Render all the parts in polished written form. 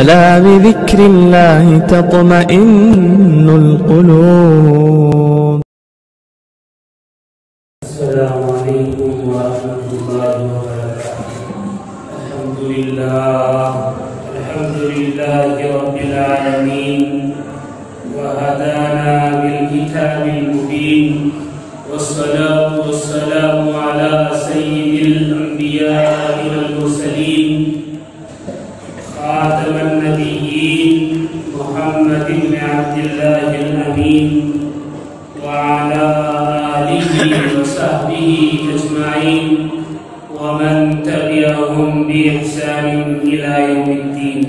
ألا بذكر الله تطمئن القلوب. السلام عليكم ورحمة الله وبركاته. الحمد لله رب العالمين، وهدانا بالكتاب المبين، والصلاة والسلام على سيد الأنبياء والمرسلين، خاتم النبيين محمد بن عبد الله الأمين، وعلى آله وصحبه أجمعين، ومن تبعهم بإحسان إلى يوم الدين.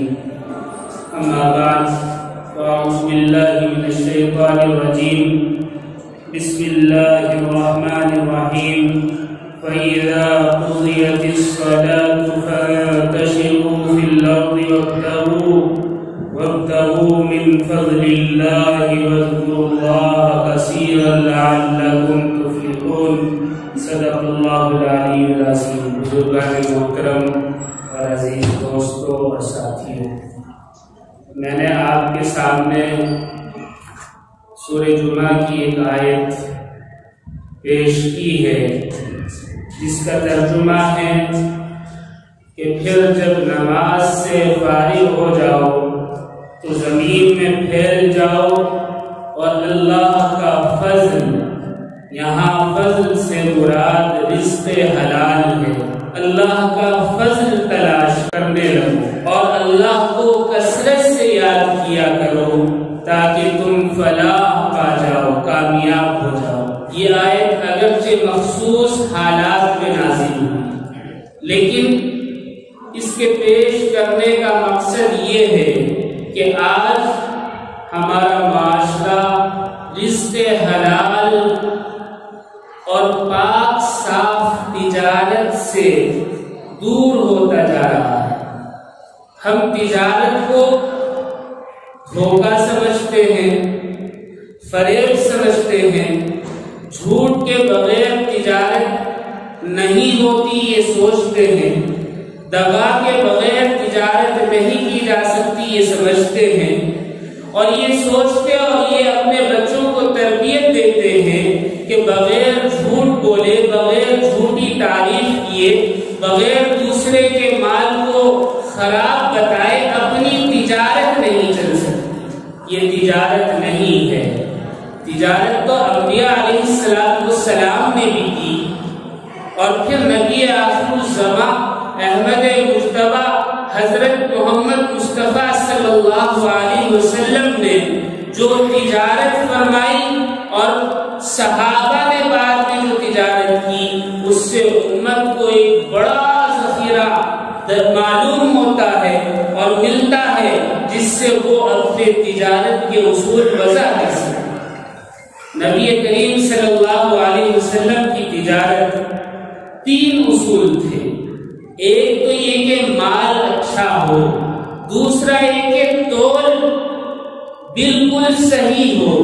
أما بعد، فأعوذ بالله من الشيطان الرجيم. بسم الله الرحمن الرحيم. فإذا قضيت الصلاة فانتشروا في الأرض وابتغوا من فضل الله واذكروا الله كثيرا لعلكم تفلحون. صدق اللہ العلی العظیم. بزرگان محترم اور عزیز دوستوں اور ساتھیوں، میں نے آپ کے سامنے سورہ جمعہ کی ایک آیت پیش کی ہے جس کا ترجمہ ہے کہ پھر جب نماز سے فارغ ہو جاؤ تو زمین میں پھیل جاؤ اور اللہ کا فضل، یہاں فضل سے مراد رزق حلال ہے، اللہ کا فضل تلاش کرنے لگو اور اللہ کو کثرت سے یاد کیا کرو تاکہ تم فلاح پا جاؤ، کامیاب ہو جاؤ. یہ آیت اگرچہ مخصوص حالات میں نازل ہوئی، لیکن اس کے پیش کرنے کا مقصد یہ ہے کہ آج ہمارا معاشرہ رزق حلال اور پاک صاف تجارت سے دور ہوتا جا رہا ہے. ہم تجارت کو دھوکہ سمجھتے ہیں، فریب سمجھتے ہیں، جھوٹ کے بغیر تجارت نہیں ہوتی یہ سوچتے ہیں، دغا کے بغیر تجارت نہیں کی جا سکتی یہ سمجھتے ہیں، اور یہ سوچتے اور یہ اپنے بچوں کو تربیت دیتے ہیں کہ بغیر جھوٹ بولے، بغیر جھوٹی تعریف کیے، بغیر دوسرے کے مال کو خراب بتائے اپنی تجارت نہیں چل سکتی. یہ تجارت نہیں ہے. تجارت تو انبیاء علیہ السلام نے بھی کی، اور پھر نبی آخر الزمان احمد مجتبی حضرت محمد مصطفیٰ صلی اللہ علیہ وسلم نے جو تجارت فرمائی اور صحابہ نے بعد میں جو تجارت کی، اس سے امت کو ایک بڑا ذخیرہ معلوم ہوتا ہے اور ملتا ہے جس سے وہ اپنے تجارت کے اصول وضع کر سکتے. نبی کریم صلی اللہ علیہ وسلم کی تجارت 3 اصول تھے. ایک تو یہ کہ مال اچھا ہو، دوسرا یہ کہ تول بالکل صحیح ہو،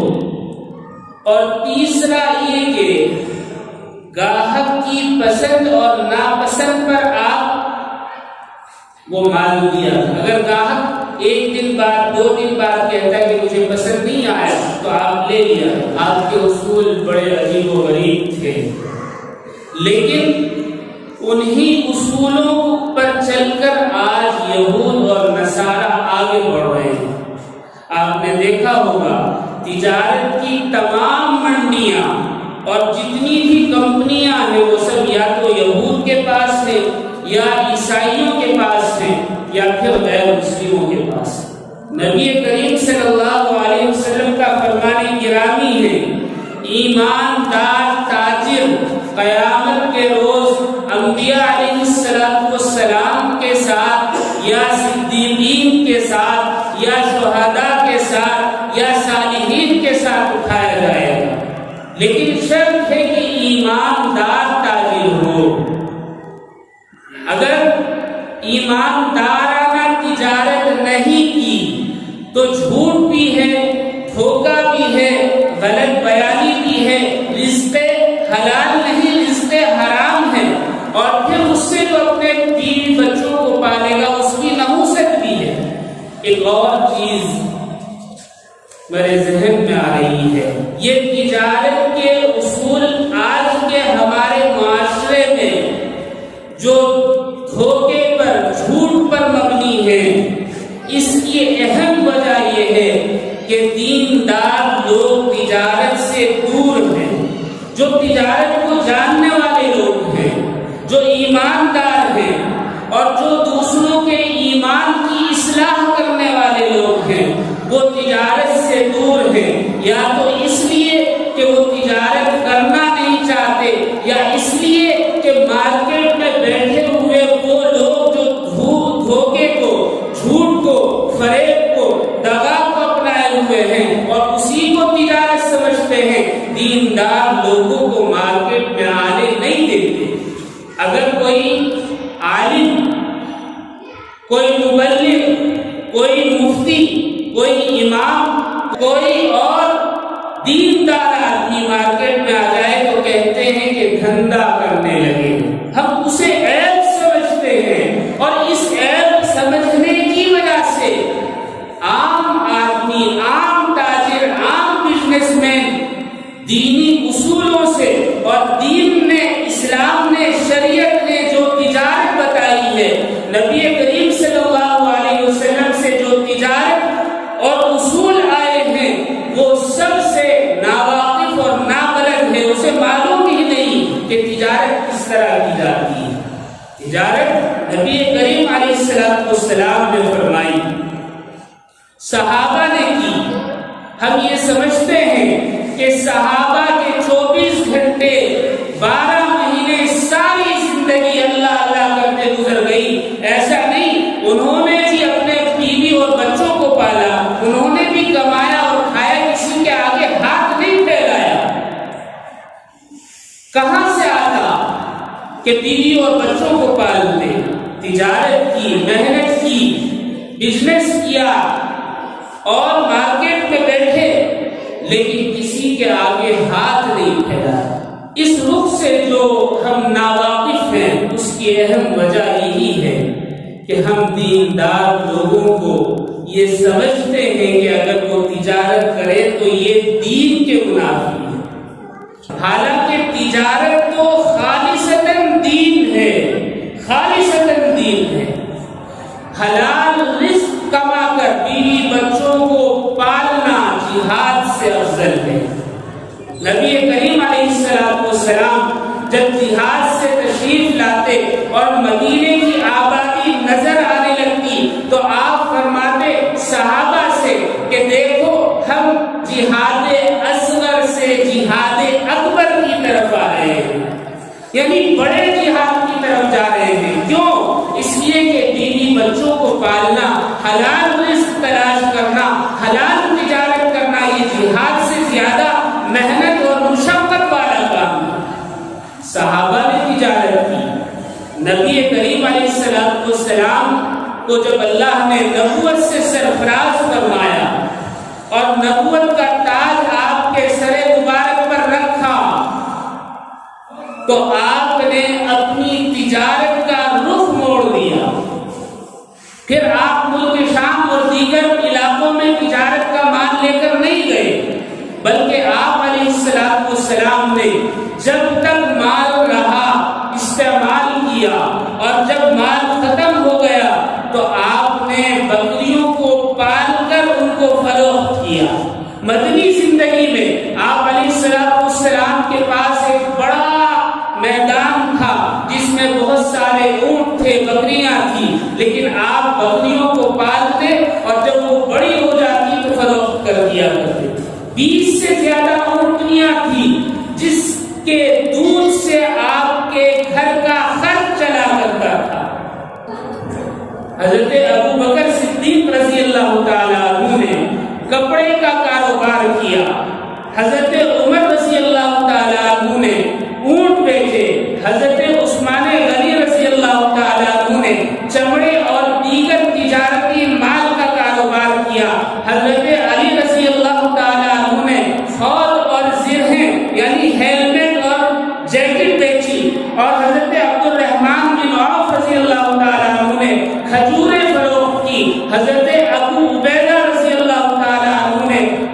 اور تیسرا یہ کہ گاہک کی پسند اور ناپسند پر آپ وہ مال دیا. اگر گاہک ایک دن بعد 2 دن بعد کہتا ہے کہ مجھے پسند نہیں آیا تو آپ لے لیا. آپ کے اصول بڑے عجیب و غریب تھے، لیکن انہی اصولوں پر چل کر آج یہود اور نصارہ آگے بڑھ رہے ہیں. آپ نے دیکھا ہوگا تجارت کی تمام منڈیاں اور جتنی بھی کمپنیاں ہیں وہ سب یا تو یہود کے پاس ہیں، یا عیسائیوں کے پاس ہیں، یا پھر غیر مسلموں کے پاس. نبی کریم صلی اللہ علیہ وسلم کا فرمان گرامی ہے، ایماندار تاجر قیامت کے روز انبیاء علیہ السلام کے ساتھ یا صدیقین کے ساتھ یا شہداء کے ساتھ یا صالحین کے ساتھ اٹھایا جائے گا. لیکن شرط ہے کہ ایماندار تاجر ہو. اگر ایماندارانہ تجارت نہیں کی تو جھوٹ بھی ہے، دھوکہ بھی ہے، غلط بیانی بھی ہے، رزق حلال نہیں رزق حرام ہے، اور پھر اس سے جو اپنے بیوی بچوں کو پالے گا اس کی نحوست بھی ہے. ایک اور چیز میرے ذہن میں آ رہی ہے، یہ تجارت کے اصول آج کے ہمارے معاشرے میں جو دھوکے پر، جھوٹ پر مبنی ہے، اس کی اہم وجہ یہ ہے کہ دیندار لوگ تجارت سے دور ہیں، جو تجارت کو جاننے والے لوگ ہیں، جو ایماندار ہیں اور جو دوسروں کے ایمان کی اصلاح کرنے والے لوگ ہیں، وہ تجارت سے دور ہیں، یا تو اس لیے کہ وہ تجارت کرنا نہیں چاہتے، یا اس لیے کہ مارکیٹ میں بیٹھے ہوئے وہ لوگ جو دھوکے کو، جھوٹ کو، فریب کو، دغا کو اپنائے ہوئے ہیں اور اسی کو تجارت سمجھتے ہیں، دیندار لوگوں کو مارکیٹ میں آنے نہیں دیتے۔ اگر کوئی عالم، کوئی مبلغ، کوئی مفتی، کوئی امام، کوئی اور دیندار آدمی مارکیٹ میں آ جائے تو کہتے ہیں کہ دھندا کرنے لگے، ہم اسے عیب سمجھتے ہیں، اور اس عیب سمجھنے کی وجہ سے عام آدمی، عام تاجر، عام بزنس مین دینی اصولوں سے اور دین نے، اسلام نے، شریعت نے جو تجارت بتائی ہے، نبی کریم صلی اللہ علیہ وسلم سے جو تجارت اور اصول آئے ہیں، وہ سب سے ناواقف اور نابلد ہے، اسے معلوم ہی نہیں کہ تجارت کس طرح کی جاتی ہے۔ تجارت نبی کریم علیہ السلام نے فرمائی، صحابہ نے کی۔ ہم یہ سمجھتے ہیں کہ صحابہ کے 24 گھنٹے، 12 مہینے، ساری زندگی اللہ اللہ کرتے گزر گئی، ایسا نہیں۔ انہوں نے بھی اپنے بیوی اور بچوں کو پالا، انہوں نے بھی کمایا اور کھایا، کسی کے آگے ہاتھ نہیں پھیلایا۔ کہاں سے آتا کہ بیوی اور بچوں کو پالتے؟ تجارت کی، محنت کی، بزنس کیا اور مارکیٹ میں بیٹھے، لیکن کسی کے آگے ہاتھ نہیں پھیلایا۔ اس رخ سے جو ہم ناواقف ہیں، اس کی اہم وجہ یہی ہے کہ ہم دیندار لوگوں کو یہ سمجھتے ہیں کہ اگر وہ تجارت کرے تو یہ دین کے منافی ہے، حالانکہ تجارت تو خالصتاً دین ہے، خالصتاً دین ہے۔ حلال رزق کما کر بیوی بچوں کو پالنا جہاد سے افضل ہے۔ نبی کریم علیہ السلام جب جہاد سے تشریف لاتے اور مدینے کی آبادی نظر آنے لگتی تو آپ فرماتے صحابہ سے کہ دیکھو ہم جہاد اصغر سے جہاد اکبر کی طرف آ رہے ہیں، یعنی بڑے جہاد کی طرف جا رہے ہیں۔ کیوں؟ اس لیے کہ بیوی بچوں کو پالنا، حلال رزق تلاش کرنا، حلال تجارت کرنا، یہ جہاد سے زیادہ محنت اور مشقت والا کام ہے۔ صحابہ نے تجارت کی۔ نبی کریم علیہ السلام کو جب اللہ نے نبوت سے سرفراز فرمایا اور نبوت کا تاج آپ کے سر مبارک پر رکھا تو آپ نے اپنی تجارت کا رخ موڑ دیا۔ پھر آپ ملک شام اور دیگر علاقوں میں تجارت کا مال لے کر نہیں گئے، بلکہ آپ علیہ السلام نے جب تک مال رہا استعمال کیا، اور جب مال ختم ہو گیا تو آپ نے بکریوں کو پال کر ان کو فروخت کیا۔ مدنی زندگی میں آپ علیہ السلام کے پاس ایک بڑا میدان تھا جس میں بہت سارے اونٹ تھے، بکریاں تھی، لیکن آپ بکریوں کو پالتے اور جب وہ بڑی ہو جاتی تو فروخت کر دیا کرتے۔ 20 سے زیادہ اونٹنیاں تھی جس کے دودھ سے آپ کے گھر کا خرچ چلا کرتا تھا۔ حضرت ابو بکر صدیق رضی اللہ تعالیٰ عنہ نے کپڑے کا کاروبار کیا، حضرت عمر رضی اللہ تعالیٰ عنہ نے اونٹ بیچے، حضرت عثمان غنی رضی اللہ تعالیٰ عنہ نے چمڑے اور دیگر تجارتی مال کا کاروبار کیا، حضرت علی رضی اللہ تعالیٰ عنہ نے خود اور زرہیں یعنی ہیلمٹ اور جیکٹ بیچی، اور حضرت عبد الرحمن بن عوف رضی اللہ تعالیٰ عنہ نے کھجوریں فروخت کی، حضرت ابو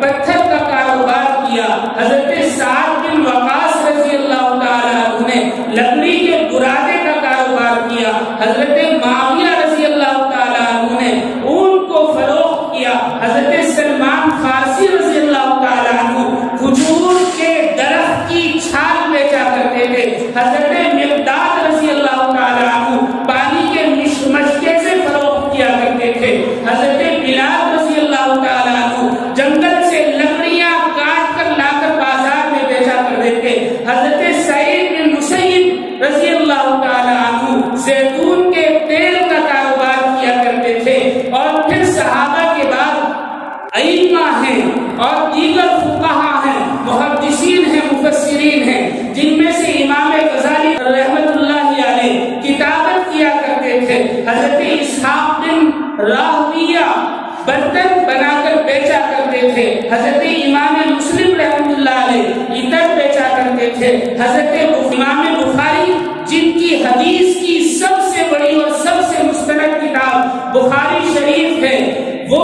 پتھر کا کاروبار کیا، حضرت سعد بن وقاص رضی اللہ تعالیٰ عنہ نے لکڑی کے برادے کا کاروبار کیا، حضرت معاویہ رضی اللہ تعالیٰ عنہ نے اون کو فروخت کیا، حضرت سلمان فارسی رضی اللہ تعالیٰ عنہ کھجور کے درخت کی چھال بیچا کرتے تھے، حضرت مقداد رضی اللہ تعالیٰ عنہ پانی کے مشکے سے فروخت کیا کرتے تھے، حضرت بلال رضی اللہ تعالیٰ عنہ جنگل سے لکڑیاں کاٹ کر لا کر بازار میں بیچا کرتے تھے، حضرت سعید بن مسیب رضی اللہ تعالیٰ عنہ زیتون کے تیل کا کاروبار کیا کرتے تھے، اور پھر صحابہ کے بعد ائمہ ہیں اور دیگر فقہا ہیں، محدثین ہیں، مفسرین ہیں، جن میں سے امام غزالی رحمت اللہ علیہ کتابت کیا کرتے تھے، حضرت اسحاق بن راہویہ برتن بنا کر بیچا کرتے تھے، حضرت امام مسلم رحمت اللہ علیہ عطر بیچا کرتے تھے، حضرت امام بخاری جن کی حدیث کی سب سے بڑی اور سب سے مستند کتاب بخاری شریف ہے، وہ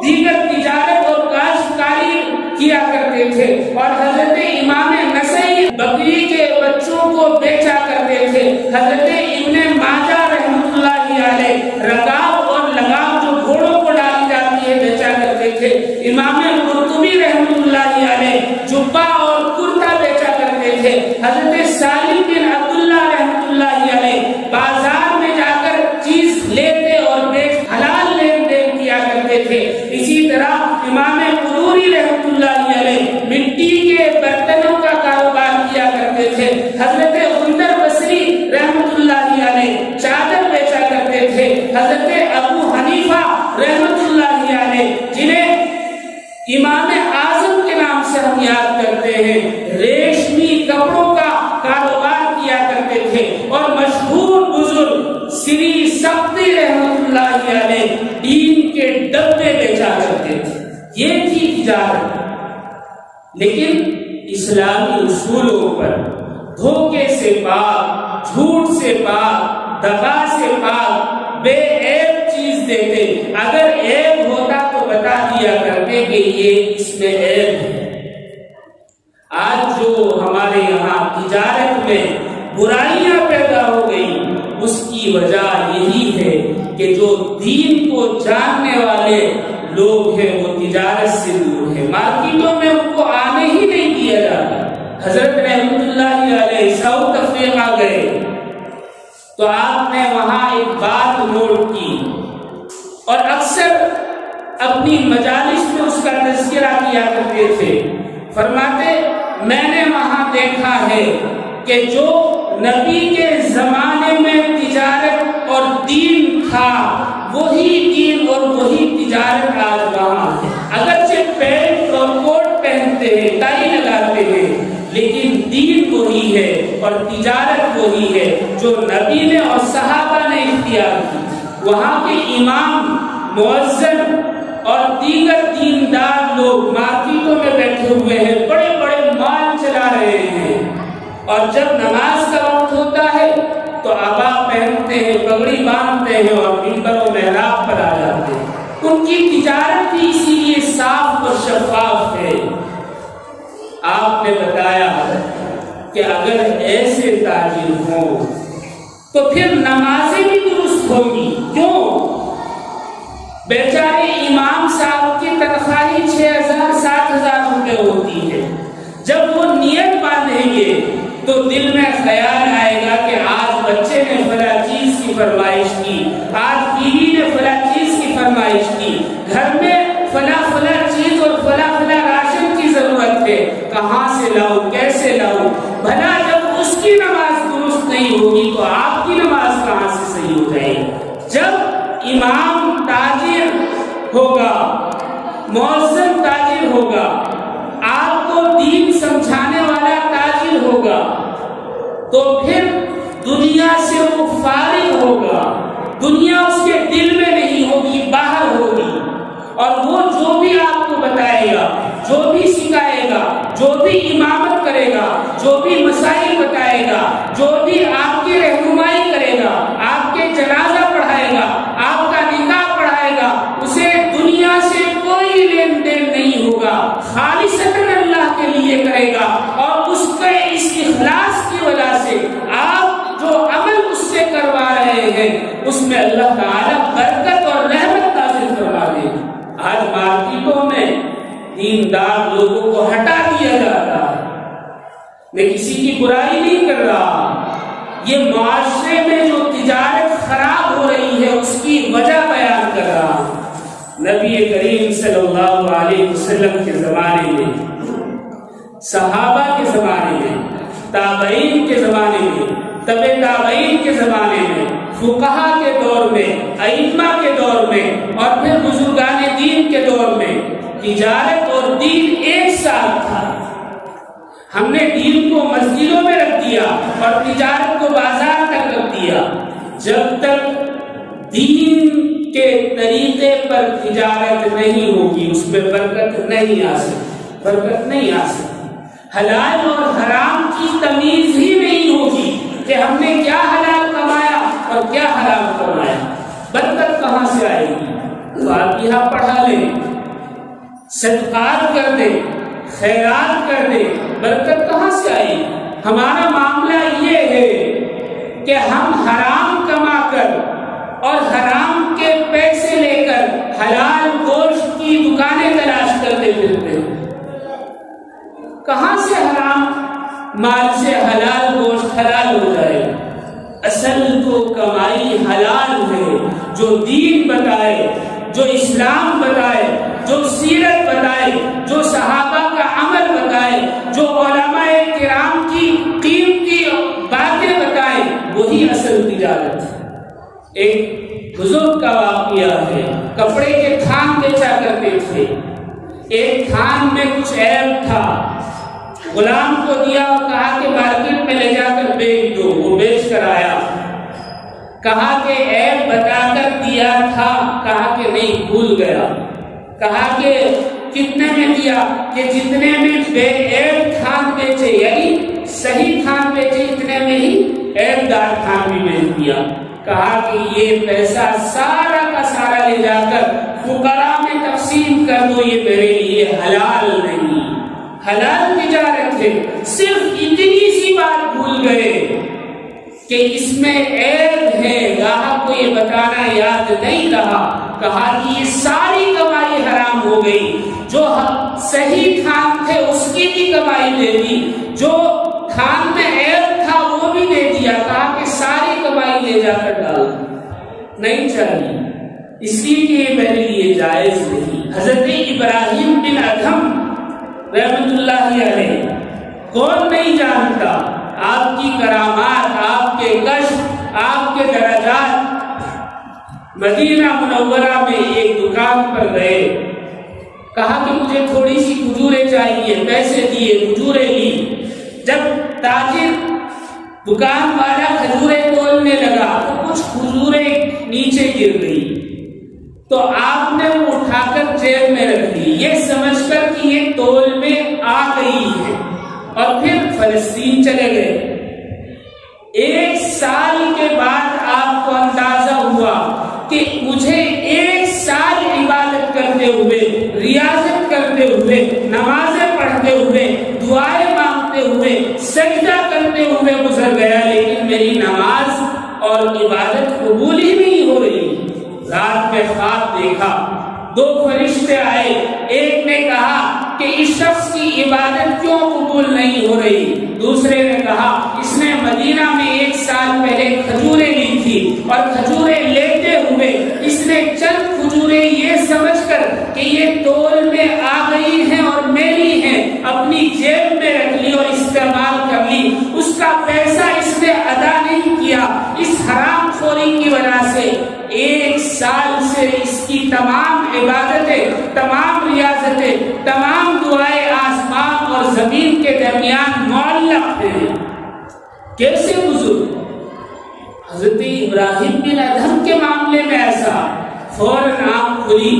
دیگر تجارت اور کاشتکاری کیا کرتے تھے، اور حضرت امام نسائی بکری کے بچوں کو بیچا کرتے تھے، حضرت ابن ماجہ رحمت اللہ علیہ رکاب اور لگام جو گھوڑوں کو ڈالی جاتی ہے بیچا کرتے تھے، امام قرطبی رحمت اللہ علیہ جبہ اور کرتا بیچا کرتے تھے، حضرت سالم بن عبداللہ رحمت اللہ علیہ بازار میں جا کر چیز لیتے اور بیچ حلال لین دین کیا کرتے تھے، اسی طرح امام قروری رحمت اللہ علیہ مٹی کے برتنوں کا کاروبار کیا کرتے تھے، حضرت غندر بصری رحمت اللہ علیہ چادر بیچا کرتے تھے، حضرت ابو حنیفہ رحمت اللہ علیہ جنہیں امام اعظم کے نام سے ہم یاد کرتے ہیں، ریشمی کپڑوں کا کاروبار کیا کرتے تھے، اور مشہور بزرگ سری سبتی رحمت اللہ علیہ ٹین کے ڈبے بیچا کرتے تھے، یہ تھی تجارت۔ لیکن اسلامی اصولوں پر دھوکے سے پاک، جھوٹ سے پاک، دغا سے پاک، بے عیب چیز دیتے، اگر عیب ہوتا تو بتا دیا کرتے کہ یہ اس میں عیب ہے۔ آج جو ہمارے یہاں تجارت میں برائیاں پیدا ہو گئی، اس کی وجہ یہی ہے کہ جو دین کو جاننے والے لوگ ہیں وہ تجارت سے دور ہیں، مارکیٹوں میں ان کو آنے ہی نہیں دیا جاتا۔ حضرت رحمت اللہ علیہ ساؤتھ افریقہ گئے تو آپ نے وہاں ایک بات نوٹ کی، اور اکثر اپنی مجالس میں اس کا تذکرہ کیا کرتے تھے، فرماتے میں نے وہاں دیکھا ہے کہ جو نبی کے زمانے میں تجارت اور دین تھا وہی دین اور وہی تجارت آج وہاں ہے، اگرچہ پینٹ اور کوٹ پہنتے ہیں، ٹائی لگاتے ہیں، لیکن دین وہی ہے اور تجارت وہی ہے جو نبی نے اور صحابہ نے اختیار کی۔ وہاں کے امام، مؤذن اور دیگر دیندار لوگ مارکیٹوں میں بیٹھے ہوئے ہیں، بڑے بڑے مال چلا رہے ہیں، اور جب نماز کا وقت ہوتا ہے تو عبا پہنتے ہیں، پگڑی باندھتے ہیں اور منبر و محراب پر آ جاتے ہیں۔ ان کی تجارت بھی اسی لیے صاف اور شفاف ہے۔ آپ نے بتایا کہ اگر ایسے تاجر ہوں تو پھر نمازیں بھی درست ہوگی، کیوں؟ بیچارے امام صاحب کی تنخواہ 6,000 7,000 روپے ہوتی ہے، جب وہ نیت باندھیں گے تو دل میں خیال آئے گا کہ آج بچے نے فلاں چیز کی فرمائش کی، آج بیوی نے فلاں چیز کی فرمائش کی، گھر میں فلاں فلاں چیز اور فلاں فلاں راشن کی ضرورت ہے، کہاں سے لاؤں، کیسے لاؤں؟ بھلا جب اس کی نماز درست نہیں ہوگی تو آپ کی نماز کہاں سے صحیح ہو جائے گی؟ جب امام تاجر ہوگا، مؤذن تاجر ہوگا، آپ کو دین سمجھانے والا تاجر ہوگا، تو پھر دنیا سے وہ فارغ ہوگا، دنیا اس کے دل میں نہیں ہوگی، باہر ہوگی، اور وہ جو بھی آپ کو بتائے گا، جو بھی سکھائے گا، جو بھی امامت کرے گا، جو بھی مسائل بتائے گا، جو بھی آپ کی رہنمائی کرے گا، آپ کے جنازہ پڑھائے گا، آپ کا نکاح پڑھائے گا، اسے دنیا سے کوئی لین دین نہیں ہوگا، میں اللہ تعالیٰ برکت اور رحمت نازل فرما دے۔ آج مارکیٹوں میں دیندار لوگوں کو ہٹا دیا جاتا ہے۔ میں کسی کی برائی نہیں کر رہا، یہ معاشرے میں جو تجارت خراب ہو رہی ہے اس کی وجہ بیان کر رہا ہوں۔ نبی کریم صلی اللہ علیہ وسلم کے زمانے میں، صحابہ کے زمانے میں، تابعین کے زمانے میں، تبع تابعین کے زمانے میں، فقہا کے دور میں، ائمہ کے دور میں، اور پھر بزرگان دین کے دور میں تجارت اور دین ایک ساتھ تھا۔ ہم نے دین کو مسجدوں میں رکھ دیا اور تجارت کو بازار تک رکھ دیا۔ جب تک دین کے طریقے پر تجارت نہیں ہوگی اس میں برکت نہیں آ سکتی، برکت نہیں آ سکتی۔ حلال اور حرام کی تمیز ہی نہیں ہوگی کہ ہم نے کیا حلال کمایا اور کیا حرام کمایا، برکت کہاں سے آئے گی؟ فاتحہ پڑھا لیں، صدقات کر دیں، خیرات کر دیں، برکت کہاں سے آئے گی؟ ہمارا معاملہ یہ ہے کہ ہم حرام کما کر اور حرام کے پیسے لے کر حلال گوشت کی دکانیں تلاش کرتے پھرتے ہیں۔ کہاں سے حرام مال سے حلال گوشت حلال ہو جائے؟ اصل تو کمائی حلال ہے، جو دین بتائے، جو اسلام بتائے، جو سیرت بتائے، جو صحابہ کا عمل بتائے، جو علماء کرام کی قیمتی باتیں بتائے، وہی اصل تجارت ہے۔ ایک بزرگ کا واقعہ ہے، کپڑے کے تھان بیچا کرتے تھے۔ ایک تھان میں کچھ عیب تھا، غلام کو دیا اور کہا کہ مارکیٹ میں لے جا کر بیچ دو۔ وہ بیچ کر آیا، کہا کہ عیب بتا کر دیا تھا، کہا کہ نہیں بھول گیا۔ کہا کہ کتنے میں دیا؟ کہ جتنے میں بے عیب تھان بیچے، یعنی صحیح تھان بیچے اتنے میں ہی عیب دار تھان بھی بیچ دیا۔ کہا کہ یہ پیسہ سارا کا سارا لے جا کر فقراء میں تقسیم کر دو، یہ میرے لیے حلال نہیں۔ حلال تجارت ہے، صرف اتنی سی بات بھول گئے کہ اس میں عیب ہے، گاہک کو یہ بتانا یاد نہیں رہا۔ کہا کہ یہ ساری کمائی حرام ہو گئی، جو صحیح تھان تھے اس کی بھی کمائی دے دی، جو تھان میں عیب تھا وہ بھی دے دیا۔ کہا کہ ساری کمائی لے جا کر ڈال، نہیں چاہیے، اس لیے کہ یہ میرے لیے جائز نہیں۔ حضرت ابراہیم بن ادھم رحمت اللہ علیہ، کون نہیں جانتا آپ کی کرامات، آپ کے کشف، آپ کے درجات۔ مدینہ منورہ میں ایک دکان پر گئے، کہا کہ مجھے تھوڑی سی کھجوریں چاہیے، پیسے دیے، کھجوریں لی۔ جب تاجر دکان والا کھجوریں تولنے لگا تو کچھ کھجوریں نیچے گر گئی، تو آپ نے وہ اٹھا کر جیب میں رکھ دی، یہ سمجھ کر کہ یہ تول میں آ گئی ہے، اور پھر فلسطین چلے گئے۔ ایک سال کے بعد آپ کو اندازہ ہوا کہ مجھے ایک سال عبادت کرتے ہوئے، ریاضت کرتے ہوئے، نمازیں پڑھتے ہوئے، دعائیں مانگتے ہوئے، سجدہ کرتے ہوئے گزر گیا، لیکن میری نماز اور عبادت قبول ہی نہیں ہو رہی۔ رات میں خواب دیکھا، دو فرشتے آئے، ایک نے کہا کہ اس شخص کی عبادت کیوں قبول نہیں ہو رہی، دوسرے نے کہا اس نے مدینہ میں ایک سال پہلے کھجوریں لی تھی، اور کھجوریں لیتے ہوئے اس نے چند کھجوریں یہ سمجھ کر کہ یہ تول میں آ گئی ہیں اور میری ہیں اپنی جیب میں رکھ لی اور استعمال کر لی، اس کا پیسہ اس نے ادا نہیں کیا۔ اس حرام خوری کی وجہ سے ایک سال سے اس کی تمام عبادتیں، تمام ریاضتیں، تمام دعائیں آسمان اور زمین کے درمیان معلق ہیں۔ کیسے بزرگ؟ حضرت ابراہیم بن ادھم کے معاملے میں ایسا، فوراً آنکھ کھلی،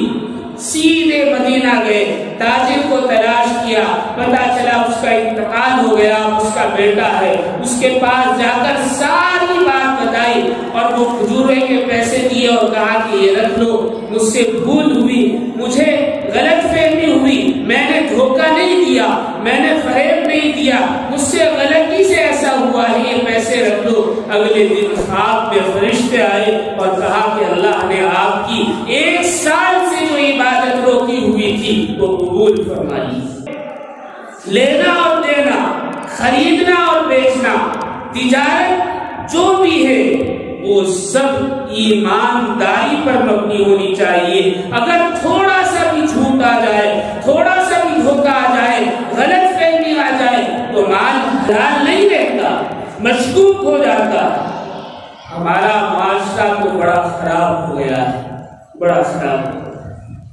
سیدھے مدینہ گئے، تاجر کو تلاش کیا، پتا چلا اس کا انتقال ہو گیا، اس کا بیٹا ہے، اس کے پاس جا کر ساری بات بتائی اور وہ کھجورے کے پیسے دیے اور کہا کہ یہ رکھ لو، مجھ سے بھول ہوئی، مجھے غلط فہمی ہوئی، میں نے دھوکہ نہیں دیا، میں نے فریب نہیں دیا، مجھ سے غلطی سے ایسا ہوا ہے، یہ پیسے رکھ لو۔ اگلے دن خواب میں فرشتے آئے اور کہا کو قبول فرمائیے۔ لینا اور دینا، خریدنا اور بیچنا، تجارت جو بھی ہے وہ سب ایمانداری پر مبنی ہونی چاہیے۔ اگر تھوڑا سا بھی جھوٹ آ جائے، تھوڑا سا بھی دھوکہ آ جائے، غلط فہمی آ جائے تو مال حلال نہیں رہتا، مشکوک ہو جاتا۔ ہمارا معاشرہ تو بڑا خراب ہو گیا ہے، بڑا خراب ہو گیا۔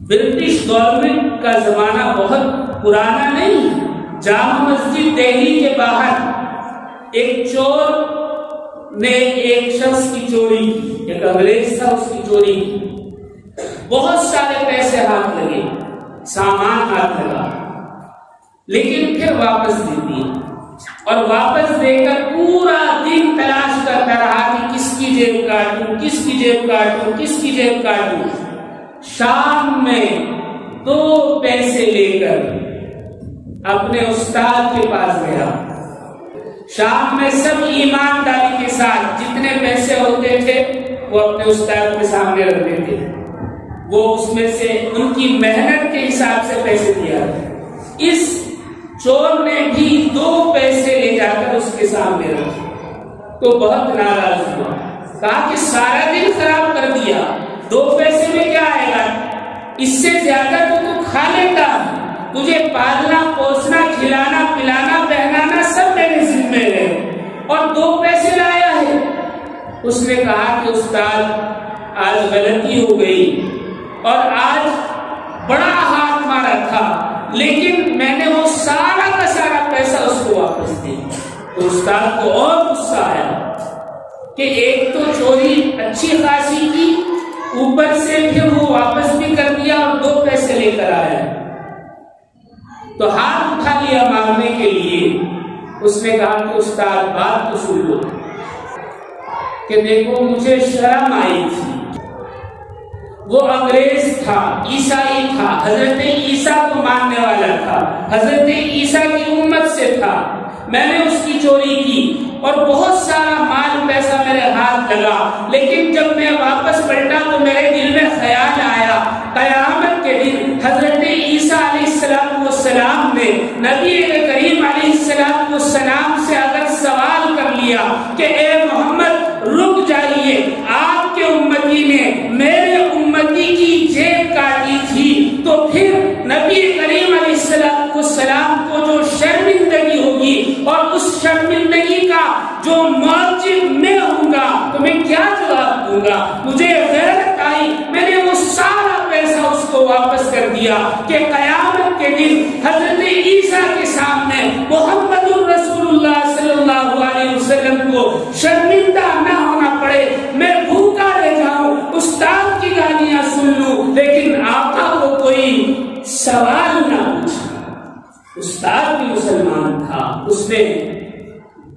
برٹش گورنمنٹ کا زمانہ بہت پرانا نہیں ہے۔ جامع مسجد دہلی کے باہر ایک چور نے ایک شخص کی چوری کی، ایک انگریز تھا، اس کی چوری کی۔ بہت سارے پیسے ہاتھ لگے، سامان ہاتھ لگا، لیکن پھر واپس دے دیے، اور واپس دے کر پورا دن تلاش کرتا رہا کہ کس کی جیب کاٹوں، کس کی جیب کاٹوں، کس کی جیب کاٹوں۔ شام میں 2 پیسے لے کر اپنے استاد کے پاس گیا۔ شام میں سب ایمانداری کے ساتھ جتنے پیسے ہوتے تھے وہ اپنے استاد کے سامنے رکھ دیتے، وہ اس میں سے ان کی محنت کے حساب سے پیسے دیا۔ اس چور نے بھی 2 پیسے لے جا کر اس کے سامنے رکھے تو بہت ناراض ہوا، کہا کہ سارا دن خراب کر دیا، 2 پیسے میں کیا آئے گا، اس سے زیادہ تو کھا لیتا، تجھے پالنا پوسنا کھلانا پلانا پہنانا سب میرے ذمہ ہے، اور 2 پیسے لایا ہے۔ اس نے کہا کہ استاد آج غلطی ہو گئی اور آج بڑا ہاتھ مارا تھا، لیکن میں نے وہ سارا کا سارا پیسہ اس کو واپس دیا۔ تو استاد کو اور غصہ آیا کہ ایک تو چوری اچھی خاصی کی، اوپر سے پھر وہ واپس بھی کر دیا اور 2 پیسے لے کر آیا۔ تو ہاتھ اٹھا لیا مارنے کے لیے۔ اس نے کہا کہ استاد بات تو سن لو، کہ دیکھو مجھے شرم آئی تھی، وہ انگریز تھا، عیسائی تھا، حضرت عیسیٰ کو ماننے والا تھا، حضرت عیسیٰ کی امت سے تھا، میں نے اس کی چوری کی اور بہت سارا مال پیسہ میرے ہاتھ لگا، لیکن جب میں واپس پلٹا تو میرے دل میں خیال آیا قیامت کے دن حضرت عیسیٰ علیہ السلام نے نبی کریم علیہ السلام سے اگر سوال کر لیا کہ اے محمد رک جائیے، آپ کے امتی نے میرے امتی کی جیب کاٹی تھی، تو پھر نبی کریم علیہ السلام کو جو شرمندگی ہوگی اور اس شرمندگی کا جو موجب میں ہوں گا تو میں کیا جواب دوں گا؟ مجھے غیرت آئی، میں نے وہ سارا پیسہ اس کو واپس کر دیا کہ قیامت کے دن حضرت عیسیٰ کے سامنے محمد الرسول اللہ صلی اللہ علیہ وسلم کو شرمندہ نہ ہونا پڑے، میں بھوکا رہ جاؤں، استاد کی گالیاں سن لوں، لیکن آقا کو کوئی سوال نہ پوچھا۔ استاد بھی مسلمان تھا، اس نے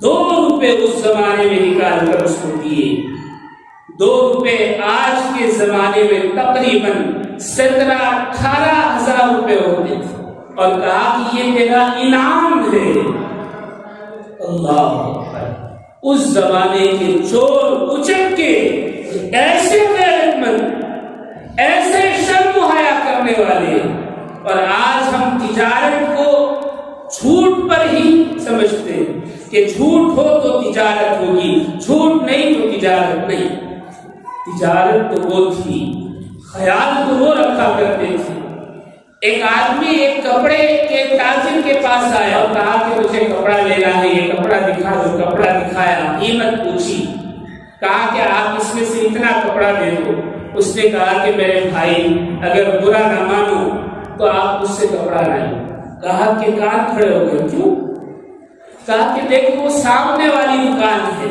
2 روپے اس زمانے میں نکال کر اس کو دیے۔ 2 روپے آج کے زمانے میں تقریباً 17-18 ہزار روپے ہوتے تھے، اور کہا کہ یہ میرا انعام ہے۔ اللہ اکبر! اس زمانے کے چور اچک کے ایسے غیرت مند، ایسے شرم و حیا کرنے والے، اور آج ہم تجارت کو جھوٹ پر ہی سمجھتے ہیں کہ جھوٹ ہو تو تجارت ہوگی، جھوٹ نہیں تو تجارت نہیں۔ تجارت تو وہ تھی، خیال تو وہ رکھا کرتے تھے۔ ایک آدمی ایک کپڑے کے تاجر کے پاس آیا اور کہا کہ مجھے کپڑا لینا ہے، یہ کپڑا دکھا دو۔ کپڑا دکھایا، قیمت پوچھی، کہا کہ آپ اس میں سے اتنا کپڑا دے دو۔ اس نے کہا کہ میرے بھائی اگر برا نہ مانو تو آپ اس سے کپڑا لائیں۔ کہا کہ کان کھڑے ہو گئے، کیوں؟ کہا کہ دیکھو وہ سامنے والی دکان ہے،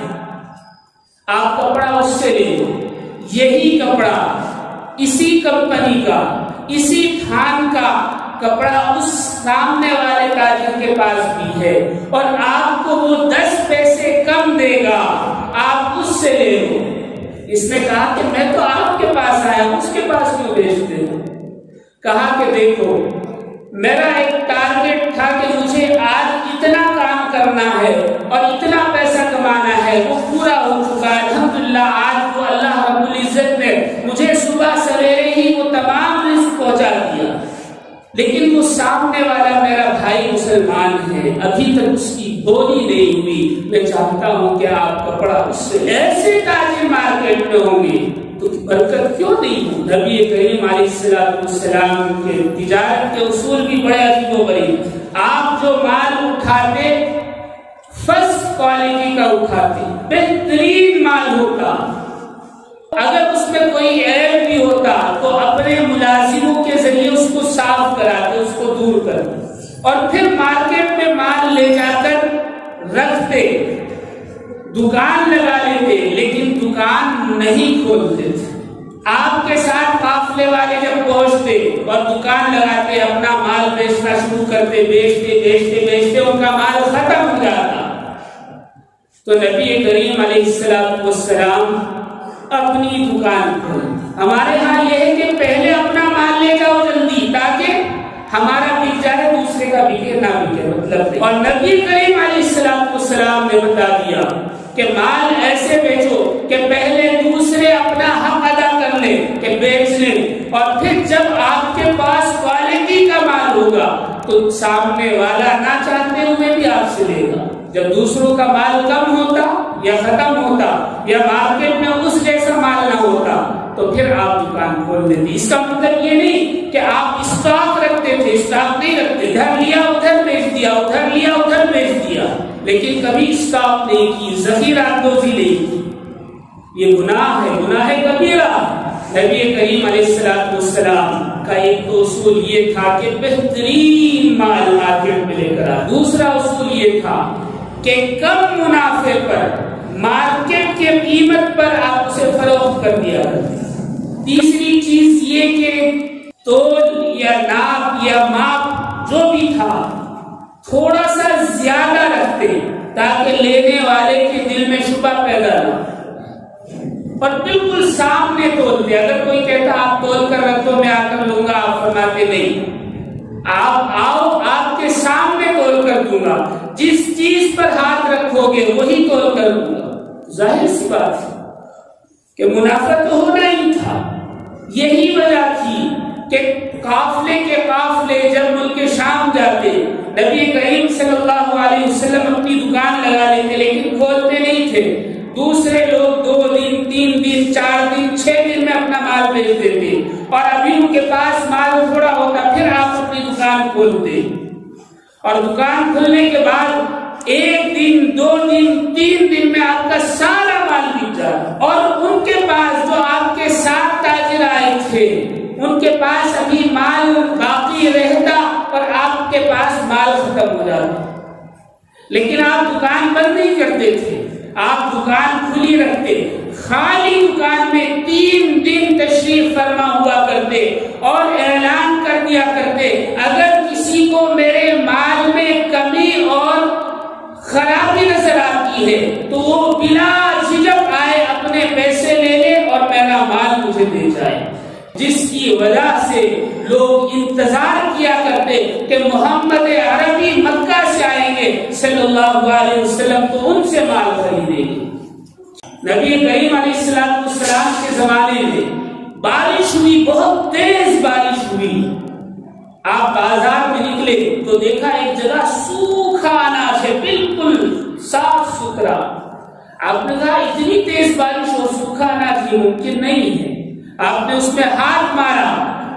آپ کپڑا اس سے لے لو، یہی کپڑا اسی کمپنی کا، اسی تھان کا کپڑا اس سامنے والے تاجر کے پاس بھی ہے، اور آپ کو وہ 10 پیسے کم دے گا، آپ اس سے لے لو۔ اس نے کہا کہ میں تو آپ کے پاس آیا ہوں، اس کے پاس کیوں بیچتے ہو؟ کہا کہ دیکھو میرا ایک ٹارگٹ تھا کہ مجھے آج اتنا کام کرنا ہے اور اتنا پیسہ کمانا ہے، وہ پورا ہو چکا ہے الحمدللہ۔ آج وہ اللہ رب العزت نے مجھے صبح سویرے ہی وہ تمام رزق پہنچا دیا۔ لیکن وہ سامنے والا میرا بھائی مسلمان ہے، ابھی تک اس کی بولی نہیں ہوئی، میں چاہتا ہوں کہ آپ کپڑا اس سے ایسے تاجر مارکیٹ میں ہوں گے تو برکت کیوں نہیں ہو؟ نبی کریم علیہ السلام کے تجارت کے اصول بھی بڑے عجیب و غریب۔ آپ جو مال اٹھاتے فرسٹ کوالٹی کا اٹھاتے، بہترین مال ہوتا، اگر اس میں کوئی عیب بھی ہوتا تو اپنے ملازموں کے ذریعے اس کو صاف کراتے، اس کو دور کرتے، اور پھر مارکیٹ میں مال لے جا کر رکھتے، دکان لگا لیتے، لیکن دکان نہیں کھولتے تھے۔ آپ کے ساتھ قافلے والے جب پہنچتے اور دکان لگاتے، اپنا مال بیچنا شروع کرتے، بیچتے ان کا مال ختم ہو جاتا، تو نبی کریم علیہ السلام اپنی دکان کھولیں۔ ہمارے ہاں یہ ہے کہ پہلے اپنا مال لے جاؤ جلدی، تاکہ ہمارا بک جائے، دوسرے کا بکے نہ بکے، مطلب۔ اور نبی کریم علیہ السلام نے بتا دیا کہ مال ایسے بیچو کہ پہلے دوسرے اپنا حق ادا کر لیں، کہ بیچ لیں، اور پھر جب آپ کے پاس کوالٹی کا مال ہوگا تو سامنے والا نہ چاہتے ہوئے بھی آپ سے لے گا۔ جب دوسروں کا مال کم ہوتا یا ختم ہوتا یا مارکیٹ میں اس جیسا مال نہ ہوتا تو پھر آپ دکان کھول دیتے۔ اس کا مطلب یہ نہیں کہ آپ اسٹاک رکھتے تھے، اسٹاک نہیں رکھتے، ادھر لیا ادھر بیچ دیا، ادھر لیا ادھر بیچ دیا، لیکن کبھی اسٹاک نہیں کی، ذخیرہ اندوزی نہیں کی۔ یہ گناہ ہے، گناہ کبیرہ۔ نبی کریم علیہ السلام کا ایک تو اصول یہ تھا کہ بہترین مال مارکیٹ میں لے کر آ۔ دوسرا اصول یہ تھا کہ کم منافع پر، مارکیٹ کے قیمت پر آپ اسے فروخت کر دیا کرتے۔ تیسری چیز یہ کہ تول یا ناپ یا ماپ جو بھی تھا تھوڑا سا زیادہ رکھتے تاکہ لینے والے کے دل میں شبہ پیدا نہ ہو، اور بالکل سامنے تولتے۔ اگر کوئی کہتا آپ تول کر رکھو میں آ کر لوں گا، آپ فرماتے نہیں، آپ آؤ، آپ کے سامنے تول کر دوں گا، جس چیز پر ہاتھ رکھو گے وہی تول کر دوں گا۔ ظاہر سی بات ہے کہ منافع تو ہونا ہی تھا۔ یہی وجہ تھی کہ قافلے کے قافلے جب ملک شام جاتے، نبی کریم صلی اللہ علیہ وسلم اپنی دکان لگا لیتے، لیکن کھولتے نہیں تھے۔ دوسرے لوگ 2 دن 3 دن 4 دن 6 دن میں اپنا مال بیچ دیتے، اور ابھی ان کے پاس مال تھوڑا ہوتا، پھر آپ اپنی دکان کھولتے، اور دکان کھلنے کے بعد 1 دن 2 دن 3 دن میں آپ کا سارا مال بک جاتا، اور ان کے پاس جو آپ کے ساتھ تاجر آئے تھے ان کے پاس ابھی مال باقی رہتا اور آپ کے پاس مال ختم ہو جاتا۔ لیکن آپ دکان بند نہیں کرتے تھے، آپ دکان کھلی رکھتے، خالی دکان میں 3 دن تشریف فرما ہوا کرتے، اور اعلان کر دیا کرتے اگر کسی کو میرے مال میں کمی اور خرابی نظر آتی ہے تو وہ بلا جھجک آئے، اپنے پیسے لے لے اور میرا مال مجھے دے جائے۔ جس کی وجہ سے لوگ انتظار کیا کرتے کہ محمد عربی مکہ سے آئیں گے صلی اللہ علیہ وسلم تو ان سے مال خریدیں گے۔ نبی کریم علیہ السلام کے زمانے میں بارش ہوئی، بہت تیز بارش ہوئی، آپ بازار میں نکلے تو دیکھا ایک جگہ سوکھا اناج ہے، بالکل صاف ستھرا۔ آپ نے کہا اتنی تیز بارش اور سوکھا اناج یہ ممکن نہیں ہے۔ آپ نے اس میں ہاتھ مارا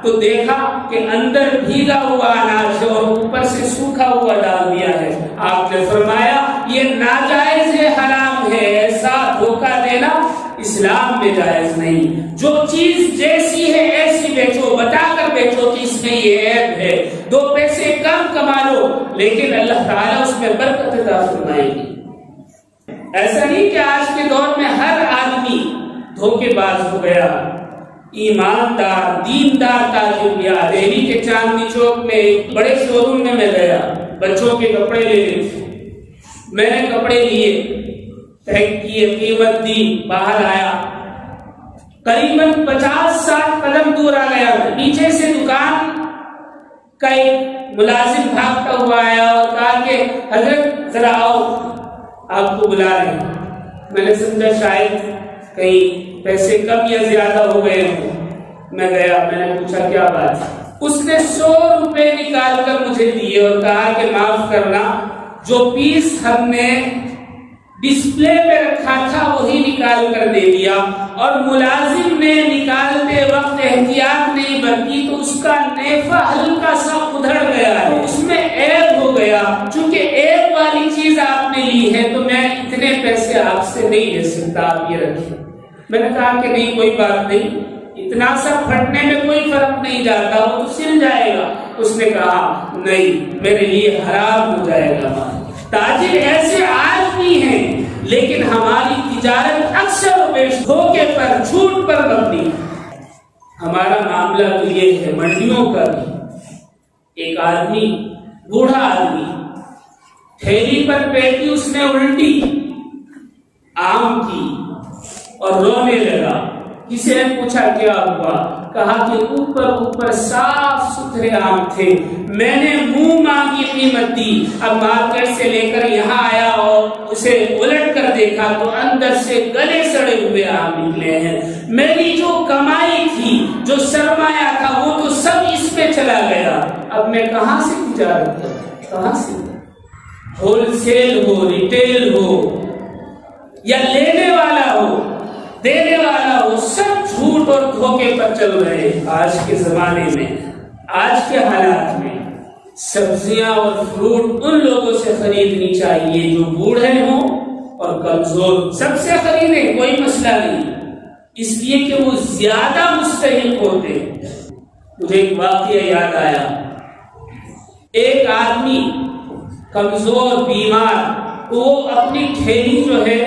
تو دیکھا کہ اندر بھیگا ہوا اناج ہے اور اوپر سے سوکھا ہوا ڈال دیا ہے۔ آپ نے فرمایا یہ ناجائز ہے، حرام ہے، ایسا دھوکہ دینا اسلام میں جائز نہیں۔ جو چیز جیسی ہے ایسی بیچو، بتا کر بیچو کہ اس میں یہ عیب ہے، 2 پیسے کم کما لو، لیکن اللہ تعالیٰ اس میں برکت عطا فرمائے گی۔ ایسا نہیں کہ آج کے دور میں ہر آدمی دھوکے باز ہو گیا۔ ایماندار دیندار تاجر گیا، دہلی کے چاندنی چوک میں ایک بڑے شو روم میں گیا، بچوں کے کپڑے لینے تھے، میں نے کپڑے لیے، پیک کیے، قیمت دی، باہر آیا، قریباً 50-60 قدم دور آ گیا، پیچھے سے دکان کا ایک ملازم بھاگتا ہوا آیا اور کہا کہ حضرت ذرا آؤ، آپ کو بلا رہے ہیں۔ میں نے سمجھا شاید کہیں پیسے کم یا زیادہ ہو گئے ہوں، میں گیا، میں نے پوچھا کیا بات ہے؟ اس نے 100 روپے نکال کر مجھے دیے اور کہا کہ معاف کرنا، جو پیس ہم نے ڈسپلے پہ رکھا تھا وہی نکال کر دے دیا، اور ملازم نے نکالتے وقت احتیاط نہیں برتی تو اس کا نیفہ ہلکا سا ادھڑ گیا ہے، اس میں عیب ہو گیا، چونکہ عیب والی چیز آپ نے لی ہے تو میں اتنے پیسے آپ سے نہیں لے سکتا، آپ یہ رکھیں۔ میں نے کہا کہ نہیں کوئی بات نہیں، اتنا سا پھٹنے میں کوئی فرق نہیں جاتا، وہ تو سل جائے گا۔ اس نے کہا نہیں، میرے لیے حرام ہو جائے گا۔ تاجر ایسے آج بھی ہیں، لیکن ہماری تجارت اکثر و بیشتر دھوکے پر، جھوٹ پر مبنی ہے۔ ہمارا معاملہ تو یہ ہے منڈیوں کا بھی، ایک آدمی، بوڑھا آدمی، ٹھیلی پر پیٹی اس نے الٹی آم کی اور رونے لگا۔ کسی نے پوچھا کیا ہوا؟ کہا کہ اوپر صاف ستھرے آم تھے، میں نے منہ مانگی قیمت دی، اب مارکیٹ سے لے کر یہاں آیا اور اسے الٹ کر دیکھا تو اندر سے گلے سڑے ہوئے آم نکلے ہیں۔ میری جو کمائی تھی، جو سرمایہ تھا، وہ تو سب اس پہ چلا گیا، اب میں کہاں سے تجارت کروں؟ کہاں سے؟ ہول سیل ہو، ریٹیل ہو، یا لینے والا ہو، دینے والا ہو، سب جھوٹ اور دھوکے پر چل رہے ہیں۔ آج کے زمانے میں، آج کے حالات میں سبزیاں اور فروٹ ان لوگوں سے خریدنی چاہیے جو بوڑھے ہوں اور کمزور، سب سے خریدیں، کوئی مسئلہ نہیں، اس لیے کہ وہ زیادہ مستحق ہوتے ہیں۔ مجھے ایک واقعہ یاد آیا، ایک آدمی کمزور، بیمار، وہ اپنی ٹھیلی جو ہے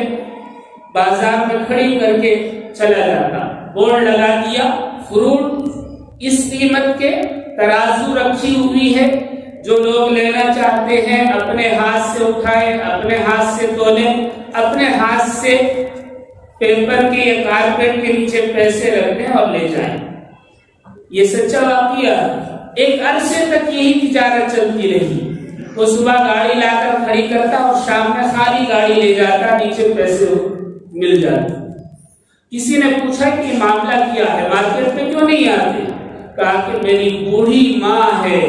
بازار میں کھڑی کر کے چلا جاتا، بورڈ لگا دیا، فروٹ اس قیمت کے، ترازو رکھی ہوئی ہے، جو لوگ لینا چاہتے ہیں اپنے ہاتھ سے اٹھائیں، اپنے ہاتھ سے تولیں، اپنے ہاتھ سے پیپر کے یا کارپیٹ کے نیچے پیسے رکھ دیں اور لے جائیں۔ یہ سچا واقعہ، ایک عرصے تک یہی تجارت چلتی رہی۔ وہ صبح گاڑی لا کر کھڑی کرتا اور شام میں خالی گاڑی لے جاتا، نیچے پیسے مل جاتے۔ کسی نے پوچھا کہ معاملہ کیا ہے، مارکیٹ میں کیوں نہیں آتے؟ کہا کہ میری بوڑھی ماں ہے،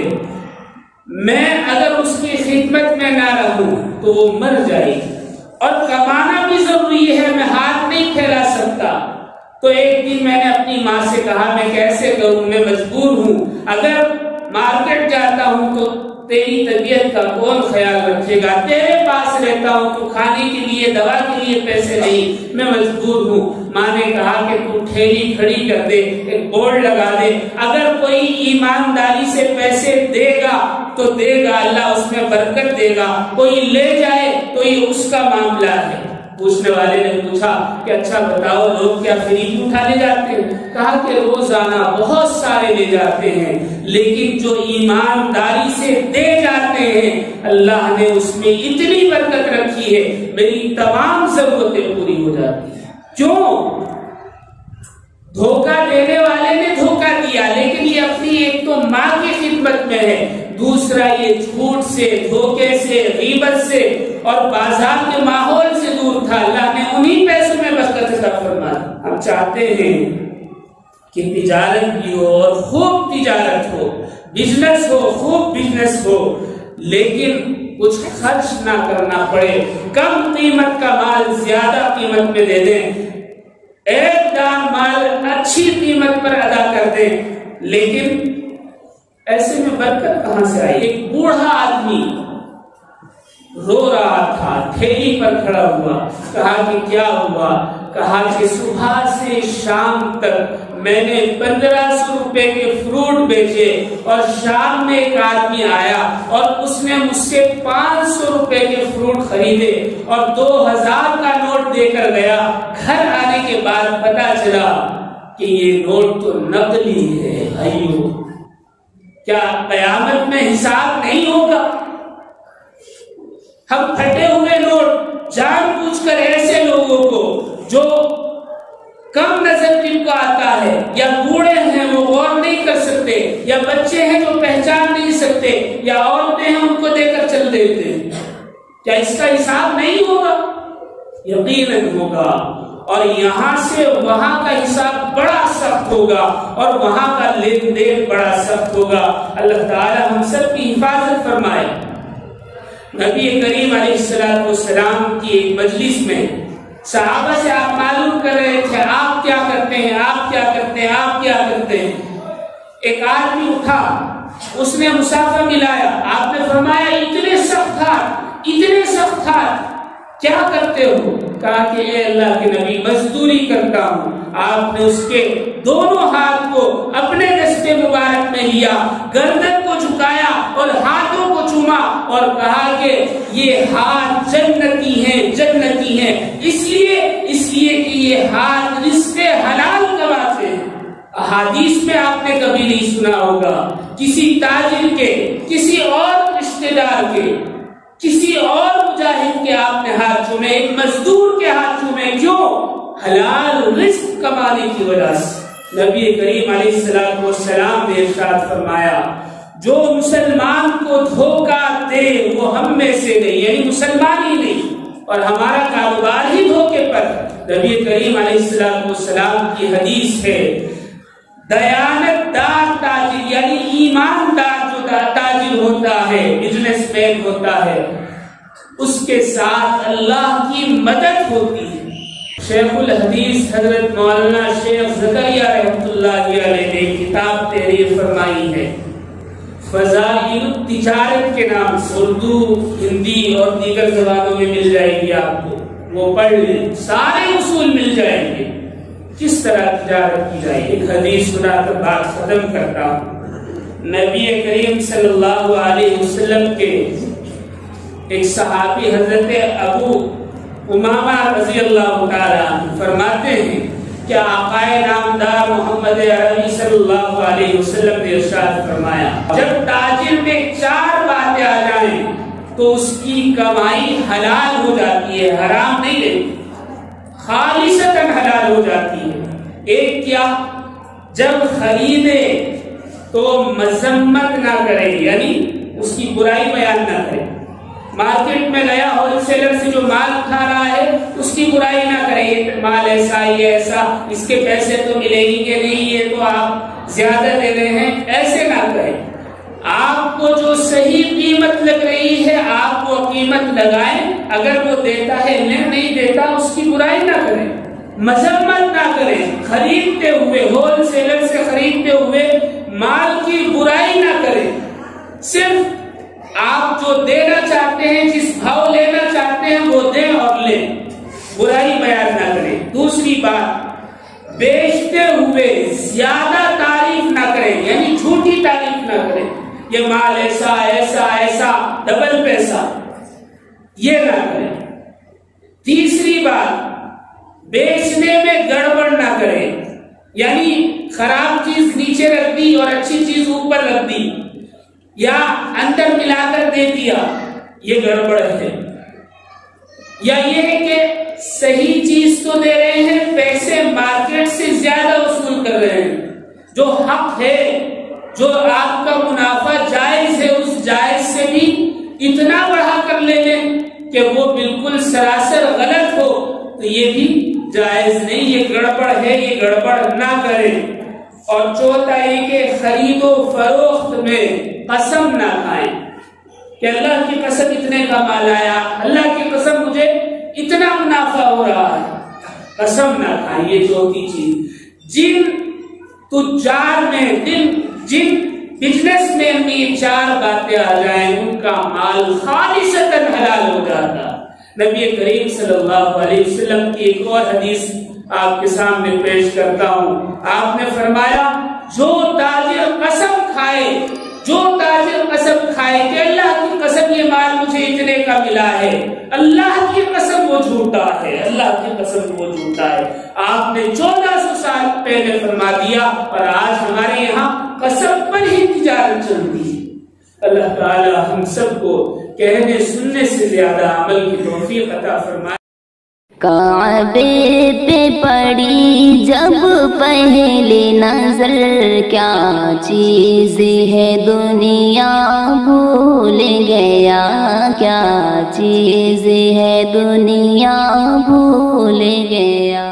میں اگر اس کی خدمت میں نہ رہوں تو وہ مر جائے گی، اور کمانا بھی ضروری ہے، میں ہاتھ نہیں پھیلا سکتا۔ تو ایک دن میں نے اپنی ماں سے کہا میں کیسے کروں، میں مجبور ہوں، اگر مارکیٹ جاتا ہوں تو تیری طبیعت کا کون خیال رکھے گا؟ تیرے پاس رہتا ہوں تو کھانے کے لیے، دوا کے لیے پیسے نہیں، میں مجبور ہوں۔ ماں نے کہا کہ تو ٹھیلی کھڑی کر دے، ایک بورڈ لگا دے، اگر کوئی ایمانداری سے پیسے دے گا تو دے گا، اللہ اس میں برکت دے گا، کوئی لے جائے تو یہ اس کا معاملہ ہے۔ پوچھنے والے نے پوچھا کہ اچھا بتاؤ لوگ کیا فری اٹھا لے جاتے ہیں؟ کہا کہ روزانہ بہت سارے لے جاتے ہیں، لیکن جو ایمانداری سے دے جاتے ہیں اللہ نے اس میں اتنی برکت رکھی ہے، میری تمام ضرورتیں پوری ہو جاتی ہیں۔ کیوں؟ دھوکہ دینے والے نے دھوکہ دیا، لیکن یہ اپنی ایک تو ماں کی خدمت میں ہے، دوسرا یہ جھوٹ سے، دھوکے سے، غیبت سے اور بازار کے ماحول سے دور تھا، اللہ نے انہی پیسوں میں برکت عطا فرمائی۔ ہم چاہتے ہیں کہ تجارت بھی ہو اور خوب تجارت ہو، بزنس ہو، خوب بزنس ہو، لیکن کچھ خرچ نہ کرنا پڑے، کم قیمت کا مال زیادہ قیمت میں دے دیں، ایک دان مال اچھی قیمت پر ادا کر دیں، لیکن ایسے میں برکت کہاں سے آئی؟ ایک بوڑھا آدمی رو رہا تھا، ٹھیلی پر کھڑا ہوا، کہا کہ کیا ہوا؟ کہا کہ صبح سے شام تک میں نے 1500 روپے کے فروٹ بیچے، اور شام میں ایک آدمی آیا اور اس نے مجھ سے 500 روپے کے فروٹ خریدے اور 2000 کا نوٹ دے کر گیا۔ گھر آنے کے بعد پتا چلا کہ یہ نوٹ تو نقلی ہے۔ بھائیو، کیا قیامت میں حساب نہیں ہوگا؟ ہم پھٹے ہوئے نوٹ جان بوجھ کر ایسے لوگوں کو جو کم نظر جن کو آتا ہے، یا بوڑھے ہیں وہ غور نہیں کر سکتے، یا بچے ہیں جو پہچان نہیں سکتے، یا عورتیں ہیں ان کو دے کر چل دیتے ہیں، کیا اس کا حساب نہیں ہوگا؟ یقیناً ہوگا۔ اور یہاں سے وہاں کا حساب بڑا سخت ہوگا اور وہاں کا لین دین بڑا سخت ہوگا۔ اللہ تعالی ہم سب کی حفاظت فرمائے۔ نبی کریم علیہ السلام کی ایک مجلس میں صحابہ سے آپ معلوم کر رہے تھے آپ کیا کرتے ہیں، آپ کیا کرتے ہیں، آپ کیا کرتے ہیں۔ ایک آدمی اٹھا، اس نے مسافہ ملایا، آپ نے فرمایا اتنے سخت ہاتھ، اتنے سخت ہاتھ کیا کرتے ہو؟ کہا کہ اے اللہ کے نبی مزدوری کرتا ہوں۔ آپ نے اس کے دونوں ہاتھ کو اپنے دستے مبارک میں لیا، گردن کو جھکایا اور ہاتھوں کو چوما اور کہا کہ یہ ہاتھ جنتی ہیں، جنتی ہیں، اس لیے کہ یہ ہاتھ رزق حلال کماتے ہیں۔ احادیث میں آپ نے کبھی نہیں سنا ہوگا کسی تاجر کے، کسی اور رشتہ دار کے، کسی اور مجاہد کے آپ نے ہاتھ چومے، ایک مزدور کے ہاتھ چومے، کیوں؟ حلال رزق کمانے کی وجہ سے۔ نبی کریم علیہ السلام نے ارشاد فرمایا جو مسلمان کو دھوکہ دے وہ ہم میں سے نہیں، یعنی مسلمان ہی نہیں، اور ہمارا کاروبار ہی دھوکے پر۔ نبی کریم علیہ السلام کی حدیث ہے دیانت دار تاجر، یعنی ایماندار جو تاجر ہوتا ہے، بزنس مین ہوتا ہے، اس کے ساتھ اللہ کی مدد ہوتی ہے۔ شیخ الحدیث حضرت مولانا شیخ زکریا رحمۃ اللہ علیہ نے کتاب تحریر فرمائی ہے فضائل التجارت کے نام سے، اردو، ہندی اور دیگر زبانوں میں مل جائے گی آپ کو، وہ پڑھ لیں، سارے اصول مل جائیں گے کس طرح تجارت کی جائے۔ ایک حدیث سنا کر بات ختم کرتا ہوں۔ نبی کریم صلی اللہ علیہ وسلم کے ایک صحابی حضرت ابو امامہ رضی اللہ تعالیٰ عنہ فرماتے ہیں کہ آقا نامدار محمد عربی صلی اللہ علیہ وسلم نے ارشاد فرمایا جب تاجر میں 4 باتیں آ جائیں تو اس کی کمائی حلال ہو جاتی ہے، حرام نہیں رہتی، خالصتاً حلال ہو جاتی ہے۔ ایک کیا؟ جب خریدے تو مذمت نہ کرے، یعنی اس کی برائی بیان نہ کرے۔ مارکیٹ میں گیا، ہول سیلر سے جو مال اٹھا رہا ہے اس کی برائی نہ کرے، یہ مال ایسا، یہ ایسا، اس کے پیسے تو ملے گی کہ نہیں، یہ تو آپ زیادہ دے رہے ہیں، ایسے نہ کریں۔ آپ کو جو صحیح قیمت لگ رہی ہے آپ وہ قیمت لگائیں، اگر وہ دیتا ہے نہیں دیتا اس کی برائی نہ کریں، مذمت نہ کریں۔ خریدتے ہوئے، ہول سیلر سے خریدتے ہوئے مال کی برائی نہ کریں، صرف آپ جو دینا چاہتے ہیں، جس بھاؤ لینا چاہتے ہیں وہ دیں اور لیں، برائی بیان نہ کریں۔ دوسری بات، بیچتے ہوئے زیادہ تعریف نہ کریں، یعنی جھوٹی تعریف نہ کریں، یہ مال ایسا ایسا ایسا، ڈبل پیسہ، یہ نہ کریں۔ تیسری بات، بیچنے میں گڑبڑ نہ کریں، یعنی خراب چیز نیچے رکھ دی اور اچھی چیز اوپر رکھ دی، یا اندر ملا کر دے دیا، یہ گڑبڑ ہے۔ یا یہ ہے کہ صحیح چیز تو دے رہے ہیں، پیسے مارکیٹ سے زیادہ وصول کر رہے ہیں، جو حق ہے، جو آپ کا منافع جائز ہے، اس جائز سے بھی اتنا بڑھا کر لے لیں کہ وہ بالکل سراسر غلط ہو، تو یہ بھی جائز نہیں، یہ گڑبڑ ہے، یہ گڑبڑ نہ کریں۔ اور چوتھا یہ کہ خرید و فروخت میں قسم نہ کھائیں کہ اللہ کی قسم اتنے کا مال آیا، اللہ کی قسم مجھے اتنا منافع ہو رہا ہے، قسم نہ کھائیں۔ یہ چوتھی چیز، جن تجار میں، جن بزنس میں یہ 4 باتیں آ جائیں ان کا مال خالصتاً حلال ہو جاتا۔ نبی کریم صلی اللہ علیہ وسلم کی ایک اور حدیث آپ کے سامنے پیش کرتا ہوں۔ آپ نے فرمایا جو تاجر قسم کھائے، جو تاجر قسم کھائے کہ اللہ کی قسم یہ مال مجھے اتنے کا ملا ہے، اللہ کی قسم وہ جھوٹا ہے، اللہ کی قسم وہ جھوٹا ہے۔ آپ نے 1400 سال پہلے فرما دیا، اور آج ہمارے یہاں قسم پر ہی تجارت چلتی ہے۔ اللہ تعالی ہم سب کو کہنے سننے سے زیادہ عمل کی توفیق عطا فرمائے۔ کعبے پہ پڑی جب پہلی نظر، کیا چیز ہے دنیا بھول گیا، کیا چیز ہے دنیا بھول گیا۔